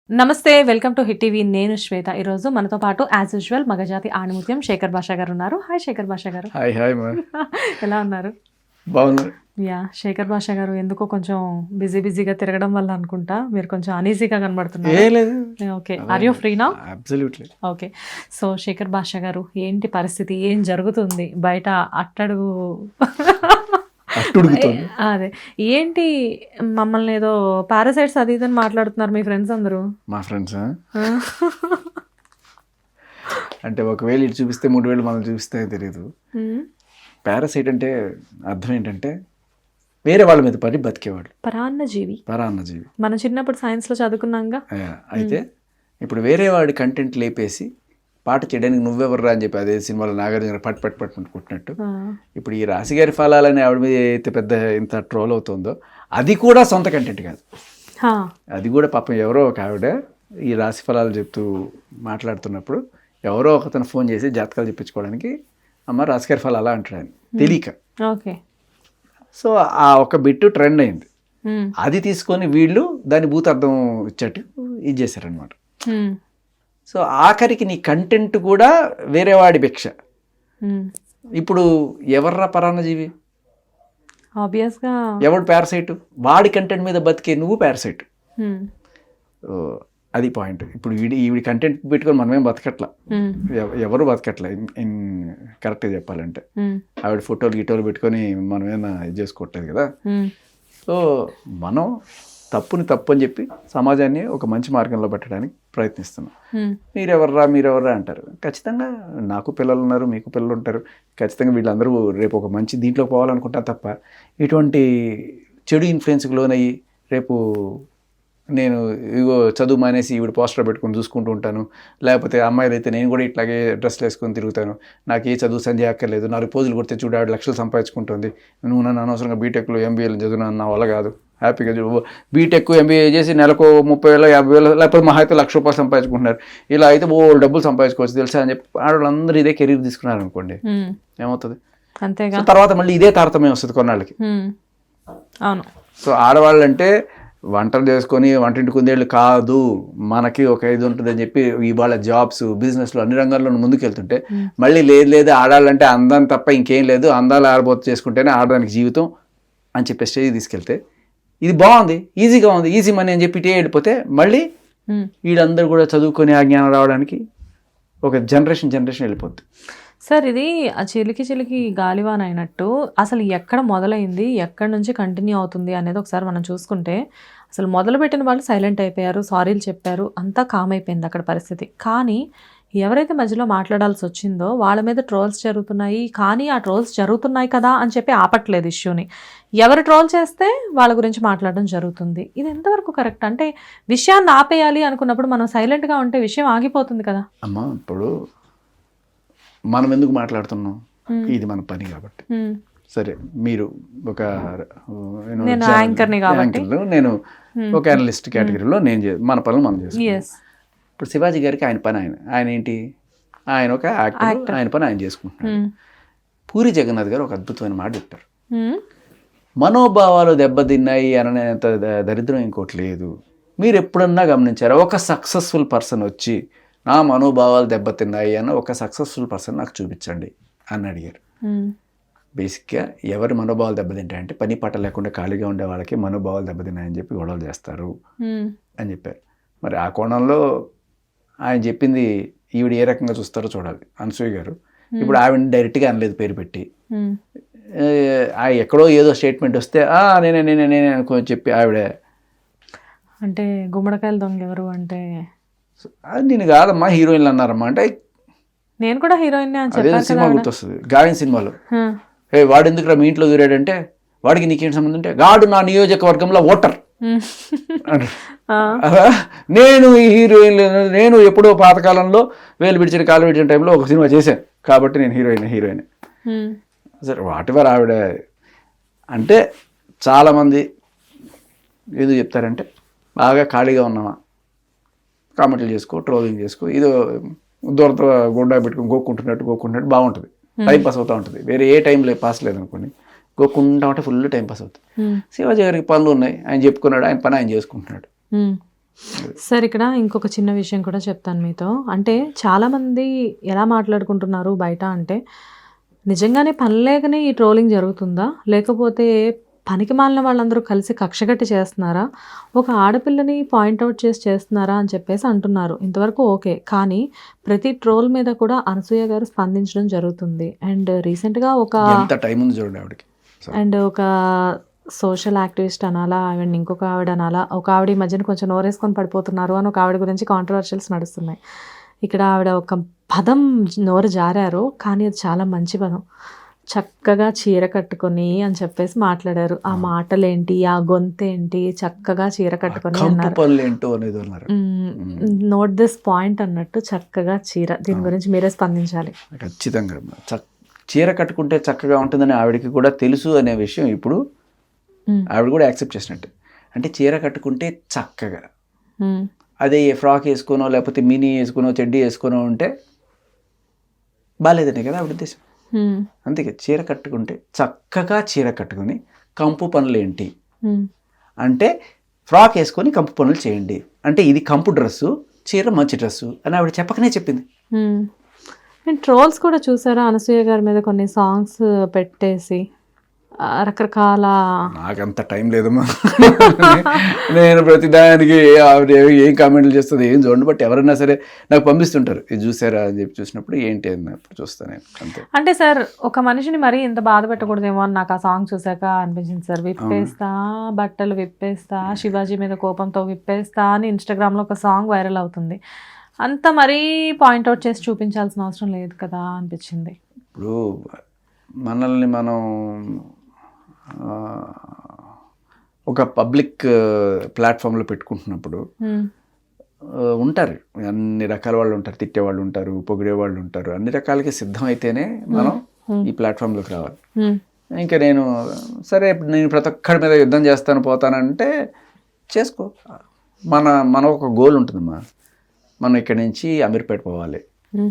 నమస్తే, welcome to hit TV. నేను శ్వేత. ఈరోజు మనతో పాటు యాజ్ యూజువల్ మగజాతి ఆణిముత్యం శేఖర్ భాషా గారు ఉన్నారు. హాయ్ శేఖర్ భాషా గారు. హాయ్ హాయ్ మా ఎలా ఉన్నారు? బాగున్నారు. యా, శేఖర్ భాషా గారు ఎందుకో కొంచెం బిజీగా తిరగడం వల్ల అనుకుంటా మీరు కొంచెం అనీజీగా కనబడుతున్నారు. ఏ లేదు. Okay, are you free now? Absolutely. Okay, so Shekhar Basha గారు, ఏంటి పరిస్థితి, ఏం జరుగుతుంది బయట? అట్టడుగు అదే ఏంటి, మమ్మల్ని ఏదో పారాసైట్స్ అది ఇదని మాట్లాడుతున్నారు మీ ఫ్రెండ్స్ అందరూ. మా ఫ్రెండ్స్ అంటే ఒకవేళ ఇటు చూపిస్తే 3,000 మనం చూపిస్తే తెలియదు. పారాసైట్ అంటే అర్థం ఏంటంటే వేరే వాళ్ళ మీద పడి బతికేవాళ్ళు, పరాన్నజీవి. మనం చిన్నప్పుడు సైన్స్ లో చదువుకున్నాంగా. అయితే ఇప్పుడు వేరే వాడి కంటెంట్ లేపేసి పాట చేయడానికి నువ్వెవర్రా అని చెప్పి అదే సినిమాలో నాగార్జున పట్టు కొట్టినట్టు ఇప్పుడు ఈ రాశిగారి ఫలాలని ఆవిడ మీద అయితే పెద్ద ఇంత ట్రోల్ అవుతుందో అది కూడా సొంత కంటెంట్ కాదు. అది కూడా పాపం ఎవరో ఒక ఆవిడ ఈ రాశి ఫలాలు చెప్తూ మాట్లాడుతున్నప్పుడు ఎవరో ఒకతను ఫోన్ చేసి జాతకాలు చెప్పించుకోవడానికి అమ్మ రాశిగారి ఫలాలా అంటాడు తెలియక. ఓకే, సో ఆ ఒక బిట్టు ట్రెండ్ అయింది. అది తీసుకొని వీళ్ళు దాని భూతార్థం ఇచ్చట్టు ఇది చేశారనమాట. సో ఆఖరికి నీ కంటెంట్ కూడా వేరే వాడి భిక్ష. ఇప్పుడు ఎవర్రా పరాన్నజీవి? ఆబ్వియస్గా ఎవడు పారసైట్? వాడి కంటెంట్ మీద బతికే నువ్వు పారసైట్. అది పాయింట్. ఇప్పుడు ఈవిడి కంటెంట్ పెట్టుకొని మనమేం బతకట్లా, ఎవరు బతకట్లా కరెక్ట్గా చెప్పాలంటే. ఆవిడ ఫోటోలు గిటోలు పెట్టుకొని మనమేనా ఇది చేసుకోవట్లేదు కదా. సో మనం తప్పుని తప్పు అని చెప్పి సమాజాన్ని ఒక మంచి మార్గంలో పెట్టడానికి ప్రయత్నిస్తున్నాం. మీరెవర్రా అంటారు. ఖచ్చితంగా నాకు పిల్లలు ఉన్నారు, మీకు పిల్లలు ఉంటారు. ఖచ్చితంగా వీళ్ళందరూ రేపు ఒక మంచి దీంట్లో పోవాలనుకుంటారు తప్ప ఇటువంటి చెడు ఇన్ఫ్లుయెన్స్కి లోనయ్యి రేపు నేను ఇగో చదువు మానేసి ఈవిడ పోస్టర్ పెట్టుకుని చూసుకుంటూ ఉంటాను, లేకపోతే అమ్మాయిలు అయితే నేను కూడా ఇట్లాగే డ్రెస్లు వేసుకొని తిరుగుతాను, నాకు ఏ చదువు సంధ్య అక్కర్లేదు, 4 పోజులు కొడితే చూడు 6 లక్షలు సంపాదించుకుంటుంది, నువ్వు నన్ను అనవసరంగా బీటెక్లో ఎంబీఏలు చదువున్నాను, నా వల్ల కాదు, హ్యాపీగా బీటెక్ ఎంబీఏ చేసి నెలకు 30,000 50,000 లేకపోతే మహా అయితే ₹1,00,000 సంపాదించుకుంటున్నారు. ఇలా అయితే డబ్బులు సంపాదించుకోవచ్చు తెలుసా అని చెప్పి ఆడవాళ్ళందరూ ఇదే కెరీర్ తీసుకున్నారు అనుకోండి, ఏమవుతుంది? అంతేగా. తర్వాత మళ్ళీ ఇదే తారతమ్యం వస్తుంది కొన్నాళ్ళకి. అవును. సో ఆడవాళ్ళంటే వంటలు చేసుకొని వంటింటి కుందేళ్ళు కాదు, మనకి ఒక ఇది ఉంటుందని చెప్పి ఇవాళ జాబ్స్ బిజినెస్లో అన్ని రంగాల్లో ముందుకు వెళ్తుంటే మళ్ళీ లేదు ఆడాలంటే అందం తప్ప ఇంకేం లేదు, అందాలు ఆడబోతు చేసుకుంటేనే ఆడడానికి జీవితం అని చెప్పే స్టేజ్ తీసుకెళ్తే ఇది బాగుంది, ఈజీగా ఉంది, ఈజీ మనీ అని చెప్పి ఇటే వెళ్ళిపోతే మళ్ళీ వీళ్ళందరూ కూడా చదువుకొని ఆ జ్ఞానం రావడానికి ఒక జనరేషన్ వెళ్ళిపోద్ది. సార్, ఇది ఆ చిలికి గాలివాన అయినట్టు అసలు ఎక్కడ మొదలైంది, ఎక్కడి నుంచి కంటిన్యూ అవుతుంది అనేది ఒకసారి మనం చూసుకుంటే, అసలు మొదలుపెట్టిన వాళ్ళు సైలెంట్ అయిపోయారు, సారీలు చెప్పారు, అంతా కామ్ అయిపోయింది అక్కడ పరిస్థితి. కానీ ఎవరైతే మధ్యలో మాట్లాడాల్సి వచ్చిందో వాళ్ళ మీద ట్రోల్స్ జరుగుతున్నాయి. కానీ ఆ ట్రోల్స్ జరుగుతున్నాయి కదా అని చెప్పి ఆపట్లేదు ఇష్యూని. ఎవరు ట్రోల్ చేస్తే వాళ్ళ గురించి మాట్లాడడం జరుగుతుంది. ఇది ఎంతవరకు కరెక్ట్? అంటే విషయాన్ని ఆపేయాలి అనుకున్నప్పుడు మనం సైలెంట్గా ఉంటే విషయం ఆగిపోతుంది కదా. అమ్మా, ఇప్పుడు మనం ఎందుకు మాట్లాడుతున్నాం? ఇది మన పని కాబట్టి. సరే, మీరు ఒక యాంకర్ని కాబట్టి నేను ఒక అనలిస్ట్ కేటగిరీలో మన పనులు మనం చేసుకుంటాం. ఇప్పుడు శివాజీ గారికి ఆయన పని ఆయన ఏంటి, ఆయన ఒక యాక్టర్, ఆయన పని ఆయన చేసుకుంటున్నాడు. పూరి జగన్నాథ్ గారు ఒక అద్భుతమైన మాట చెప్పారు, మనోభావాలు దెబ్బతిన్నాయి అనేంత దరిద్రం ఇంకోటి లేదు. మీరు ఎప్పుడన్నా గమనించారా ఒక సక్సెస్ఫుల్ పర్సన్ వచ్చి నా మనోభావాలు దెబ్బతిన్నాయి అన్న ఒక సక్సెస్ఫుల్ పర్సన్ నాకు చూపించండి అని అడిగారు. బేసిక్గా ఎవరి మనోభావాలు దెబ్బతింటాయంటే పని పాట లేకుండా ఖాళీగా ఉండే వాళ్ళకి మనోభావాలు దెబ్బతిన్నాయని చెప్పి గొడవలు చేస్తారు అని చెప్పారు. మరి ఆ కోణంలో ఆయన చెప్పింది ఈవిడ ఏ రకంగా చూస్తారో చూడాలి. అనసూయ గారు ఇప్పుడు ఆవిడని డైరెక్ట్గా అనలేదు పేరు పెట్టి, ఎక్కడో ఏదో స్టేట్మెంట్ వస్తే నేనే అనుకొని చెప్పి ఆవిడ అంటే గుమ్మడికాయలు దొంగ ఎవరు అంటే నేను కాదమ్మా హీరోయిన్లు అన్నారమ్మా అంటే నేను కూడా హీరోయిన్ అదే సినిమా గుర్తొస్తుంది. గాయం సినిమాలో వాడు ఎందుకు మీ ఇంట్లో దూరాడంటే వాడికి నీకేంటి సంబంధం అంటే గాడు నా నియోజకవర్గంలో ఓటర్. నేను ఈ హీరోయిన్ నేను ఎప్పుడో పాతకాలంలో వేలు విడిచిన కాలు విడిచిన టైంలో ఒక సినిమా చేశాను కాబట్టి నేను హీరోయిన్ సరే వాటివర్ ఆవిడ అంటే చాలామంది ఎందుకు చెప్తారంటే బాగా ఖాళీగా ఉన్నామా కామెంట్లు చేసుకో, ట్రోలింగ్ చేసుకో, ఇదో దూరతో గుండా పెట్టుకుని గోక్కుంటున్నట్టు బాగుంటుంది, టైం పాస్ అవుతూ ఉంటుంది. వేరే ఏ టైంలో పాస్ లేదనుకోండి, గోక్కుంటా ఉంటే ఫుల్ టైం పాస్ అవుతుంది. శివాజీ గారికి పనులు ఉన్నాయి, ఆయన చెప్పుకున్నాడు, ఆయన పని ఆయన చేసుకుంటున్నాడు. సార్ ఇక్కడ ఇంకొక చిన్న విషయం కూడా చెప్తాను మీతో. అంటే చాలామంది ఎలా మాట్లాడుకుంటున్నారు బయట అంటే, నిజంగానే పని లేకనే ఈ ట్రోలింగ్ జరుగుతుందా, లేకపోతే పనికి మాలిన వాళ్ళందరూ కలిసి కక్షగట్టి చేస్తున్నారా, ఒక ఆడపిల్లని పాయింట్అవుట్ చేసి చేస్తున్నారా అని చెప్పేసి అంటున్నారు. ఇంతవరకు ఓకే, కానీ ప్రతి ట్రోల్ మీద కూడా అనసూయ గారు స్పందించడం జరుగుతుంది. అండ్ రీసెంట్గా ఎంత టైం ఉంది చూడండి ఆవిడకి. అండ్ ఒక సోషల్ యాక్టివిస్ట్ అనాలా, అండ్ ఇంకొక ఆవిడ అనాలా, ఒక ఆవిడ ఈ మధ్యన కొంచెం నోరేసుకొని పడిపోతున్నారు అని ఒక ఆవిడ గురించి కాంట్రవర్షియల్స్ నడుస్తున్నాయి. ఇక్కడ ఆవిడ ఒక పదం నోరు జారారు, కానీ అది చాలా మంచి పదం. చక్కగా చీర కట్టుకొని అని చెప్పేసి మాట్లాడారు. ఆ మాటలేంటి, ఆ గొంతేంటి, చక్కగా చీర కట్టుకొని అన్నారు. నోట్ దిస్ పాయింట్ అన్నట్టు చక్కగా చీర, దీని గురించి మీరే స్పందించాలి. ఖచ్చితంగా చీర కట్టుకుంటే చక్కగా ఉంటుందని ఆవిడకి కూడా తెలుసు అనే విషయం ఇప్పుడు ఆవిడ కూడా యాక్సెప్ట్ చేసినట్టు. అంటే చీర కట్టుకుంటే చక్కగా, అదే ఫ్రాక్ వేసుకోనో లేకపోతే మినీ వేసుకోనో చెడ్డీ వేసుకోనో ఉంటే బాగాలేదనే కదా ఆవిడ ఉద్దేశం. అందుకే చీర కట్టుకుంటే చక్కగా చీర కట్టుకొని కంపు పనులు ఏంటి అంటే ఫ్రాక్ వేసుకొని కంపు పనులు చేయండి అంటే ఇది కంపు డ్రెస్సు, చీర మంచి డ్రెస్సు అని ఆవిడ చెప్పకనే చెప్పింది. నేను ట్రోల్స్ కూడా చూసారా అనసూయ గారి మీద కొన్ని సాంగ్స్ పెట్టేసి రకరకాల. నాకంత టైం లేదమ్మా, నేను ప్రతిదానికి ఆవిడ ఏం కామెంట్లు చేస్తుంది ఏం చూడండి. బట్ ఎవరైనా సరే నాకు పంపిస్తుంటారు, ఇది చూసారా అని చెప్పి చూసినప్పుడు ఏంటి అన్నప్పుడు చూస్తాను నేను అంతే. అంటే సార్ ఒక మనిషిని మరీ ఇంత బాధ పెట్టకూడదేమో అని నాకు ఆ సాంగ్ చూసాక అనిపించింది సార్. విప్పేస్తా బట్టలు విప్పేస్తా, శివాజీ మీద కోపంతో విప్పేస్తా అని ఇన్స్టాగ్రామ్లో ఒక సాంగ్ వైరల్ అవుతుంది. అంత మరీ పాయింట్అవుట్ చేసి చూపించాల్సిన అవసరం లేదు కదా అనిపించింది. ఇప్పుడు మనల్ని మనం ఒక పబ్లిక్ ప్లాట్ఫామ్లో పెట్టుకుంటున్నప్పుడు ఉంటారు అన్ని రకాల వాళ్ళు ఉంటారు, తిట్టేవాళ్ళు ఉంటారు, పొగిడే వాళ్ళు ఉంటారు, అన్ని రకాలకి సిద్ధం అయితేనే మనం ఈ ప్లాట్ఫామ్లోకి రావాలి. ఇంకా నేను సరే నేను ప్రతి ఒక్కడి మీద యుద్ధం చేస్తాను పోతానంటే చేసుకో. మన ఒక గోల్ ఉంటుందమ్మా. మనం ఇక్కడి నుంచి అమీర్పేట పోవాలి,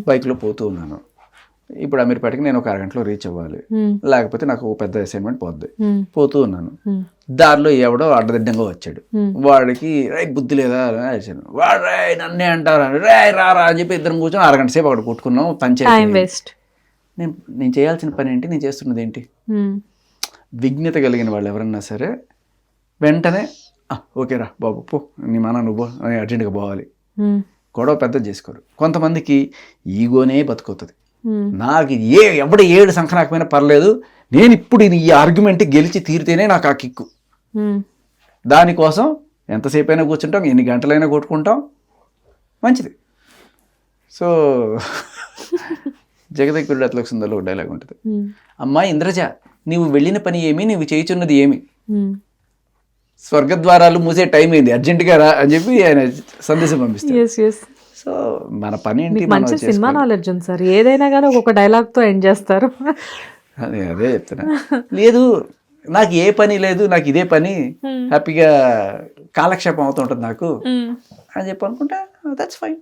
బైక్లో పోతూ ఉన్నాను. ఇప్పుడు అమీర్పేటకి నేను ఒక అరగంటలో రీచ్ అవ్వాలి, లేకపోతే నాకు ఒక పెద్ద అసైన్మెంట్ పోద్ది. పోతూ ఉన్నాను, దారిలో ఎవడో అడ్డదిడ్డంగా వచ్చాడు, వాడికి రై బుద్ధి లేదా అని వాడు రాయ్ నన్నే అంటారా రాయ్ రారా అని చెప్పి ఇద్దరం కూర్చొని అరగంట సేపు అక్కడ కొట్టుకున్నాం. పంచాయతీ నేను చేయాల్సిన పని ఏంటి, నేను చేస్తున్నది ఏంటి? విఘ్నత కలిగిన వాళ్ళు ఎవరన్నా సరే వెంటనే ఓకేరా బాబు పో, నీ మన నువ్వు అని అర్జెంట్గా పోవాలి. గొడవ పెద్ద చేసుకోరు. కొంతమందికి ఈగోనే బతుకుతుంది. నాకు ఎవడు ఏడు సంఖ్య పర్లేదు, నేను ఇప్పుడు ఈ ఆర్గ్యుమెంట్ గెలిచి తీరితేనే నాకు ఆ కిక్కు. దానికోసం ఎంతసేపు అయినా కూర్చుంటాం, ఎన్ని గంటలైనా కొట్టుకుంటాం, మంచిది. సో జగదేకుడు అట్లకు సుందరలో ఒక డైలాగ్ ఉంటుంది, అమ్మాయి ఇంద్రజ నీవు వెళ్ళిన పని ఏమి, నీవు చేయుచున్నది ఏమి, స్వర్గద్వారాలు మూసే టైం అయింది, అర్జెంటుగా రా అని చెప్పి ఆయన సందేశం పంపిస్తారు. సో మన పని ఏంటి? మంచి సినిమా నాలెడ్జ్ ఉంది సార్, ఏదైనా కానీ ఒక్కొక్క డైలాగ్తో ఎండ్ చేస్తారు. అదే చెప్తున్నా. లేదు నాకు ఏ పని లేదు, నాకు ఇదే పని, హ్యాపీగా కాలక్షేపం అవుతుంటుంది నాకు అని చెప్పి అనుకుంటా, దట్స్ ఫైన్.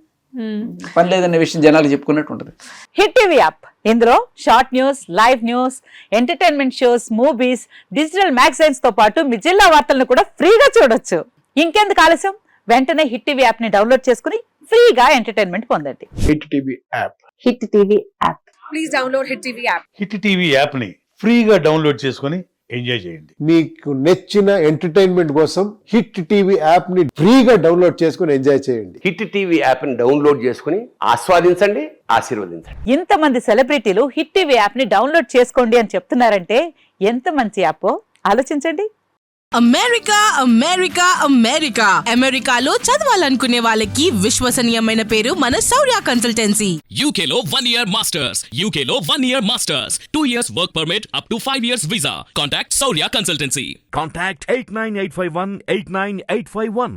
పని లేదనే విషయం జనాలు చెప్పుకున్నట్టు ఉంటుంది. హిట్ టీవీ యాప్, ఇందులో short news, live news, entertainment shows, movies, digital magazines తో పాటు మీ జిల్లా వార్తలను కూడా ఫ్రీగా చూడొచ్చు. ఇంకెందుకు ఆలస్యం, వెంటనే హిట్ టీవీ యాప్ ని డౌన్లోడ్ చేసుకుని ఫ్రీగా ఎంటర్టైన్మెంట్ పొందండి. Hit TV app. Hit TV app. Please download hit TV app. Hit TV app ని ఫ్రీగా డౌన్లోడ్ చేసుకుని ఎంజాయ్ చేయండి. మీకు నచ్చిన ఎంటర్టైన్మెంట్ కోసం హిట్ టీవీ యాప్ ని ఫ్రీగా డౌన్లోడ్ చేసుకుని ఎంజాయ్ చేయండి. హిట్ టీవీ యాప్ ని డౌన్లోడ్ చేసుకుని ఆస్వాదించండి, ఆశీర్వదించండి. ఇంతమంది సెలబ్రిటీలు హిట్ టీవీ యాప్ ని డౌన్లోడ్ చేసుకోండి అని చెప్తున్నారంటే ఎంత మంచి యాప్ ఆలోచించండి. అమెరికా అమెరికా అమెరికా అమెరికాలో చదవాలనుకునే వాళ్ళకి విశ్వసనీయమైన పేరు మన శౌర్య కన్సల్టెన్సీ. UK లో 1 year masters, UK లో 1 year masters, 2 years work permit up to 5 years visa. Contact Saurya Consultancy. Contact 89851 89851.